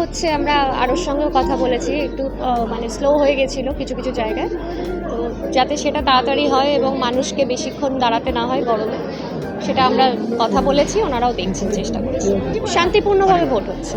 হচ্ছে, আমরা আরোর সঙ্গেও কথা বলেছি, একটু মানে স্লো হয়ে গেছিলো কিছু কিছু জায়গায়, তো যাতে সেটা তাড়াতাড়ি হয় এবং মানুষকে বেশিক্ষণ দাঁড়াতে না হয় গরমে, সেটা আমরা কথা বলেছি, ওনারাও দেখছেন, চেষ্টা করছি। শান্তিপূর্ণভাবে ভোট হচ্ছে।